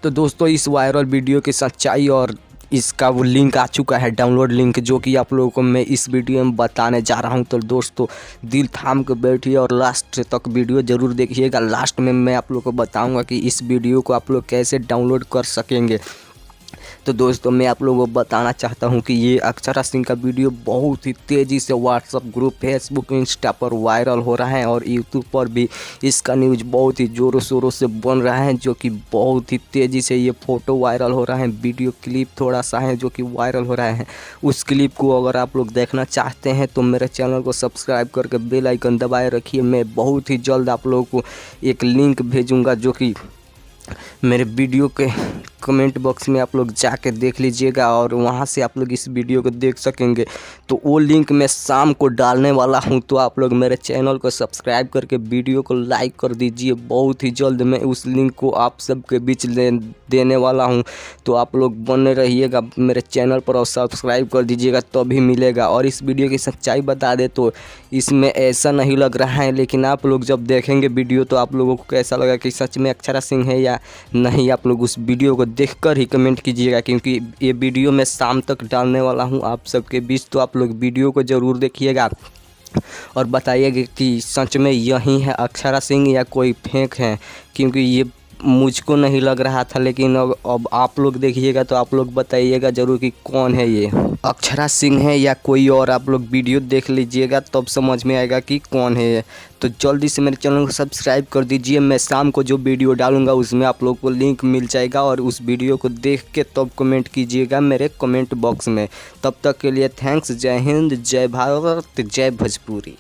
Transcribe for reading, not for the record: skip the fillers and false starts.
तो दोस्तों इस वायरल वीडियो की सच्चाई और इसका वो लिंक आ चुका है, डाउनलोड लिंक, जो कि आप लोगों को मैं इस वीडियो में बताने जा रहा हूं। तो दोस्तों दिल थाम के बैठिए और लास्ट तक वीडियो ज़रूर देखिएगा। लास्ट में मैं आप लोगों को बताऊंगा कि इस वीडियो को आप लोग कैसे डाउनलोड कर सकेंगे। तो दोस्तों मैं आप लोगों को बताना चाहता हूं कि ये अक्षरा सिंह का वीडियो बहुत ही तेज़ी से व्हाट्सअप ग्रुप, फेसबुक, इंस्टा पर वायरल हो रहा है और यूट्यूब पर भी इसका न्यूज़ बहुत ही ज़ोरों शोरों से बन रहा है, जो कि बहुत ही तेज़ी से ये फ़ोटो वायरल हो रहा है। वीडियो क्लिप थोड़ा सा है जो कि वायरल हो रहा है। उस क्लिप को अगर आप लोग देखना चाहते हैं तो मेरे चैनल को सब्सक्राइब करके बेल आइकन दबाए रखिए। मैं बहुत ही जल्द आप लोगों को एक लिंक भेजूँगा, जो कि मेरे वीडियो के कमेंट बॉक्स में आप लोग जाके देख लीजिएगा और वहां से आप लोग इस वीडियो को देख सकेंगे। तो वो लिंक मैं शाम को डालने वाला हूं, तो आप लोग मेरे चैनल को सब्सक्राइब करके वीडियो को लाइक कर दीजिए। बहुत ही जल्द मैं उस लिंक को आप सबके बीच देने वाला हूं, तो आप लोग बने रहिएगा मेरे चैनल पर और सब्सक्राइब कर दीजिएगा, तभी मिलेगा। और इस वीडियो की सच्चाई बता दे तो इसमें ऐसा नहीं लग रहा है, लेकिन आप लोग जब देखेंगे वीडियो तो आप लोगों को कैसा लगा कि सच में अक्षरा सिंह है या नहीं, आप लोग उस वीडियो को देखकर ही कमेंट कीजिएगा, क्योंकि ये वीडियो मैं शाम तक डालने वाला हूं आप सबके बीच। तो आप लोग वीडियो को ज़रूर देखिएगा और बताइएगा कि सच में यही है अक्षरा सिंह या कोई फेक है, क्योंकि ये मुझको नहीं लग रहा था। लेकिन अब आप लोग देखिएगा तो आप लोग बताइएगा ज़रूर कि कौन है ये, अक्षरा सिंह है या कोई और। आप लोग वीडियो देख लीजिएगा तब समझ में आएगा कि कौन है ये। तो जल्दी से मेरे चैनल को सब्सक्राइब कर दीजिए। मैं शाम को जो वीडियो डालूंगा उसमें आप लोग को लिंक मिल जाएगा और उस वीडियो को देख के तब कमेंट कीजिएगा मेरे कमेंट बॉक्स में। तब तक के लिए थैंक्स। जय हिंद, जय भारत, जय भोजपुरी।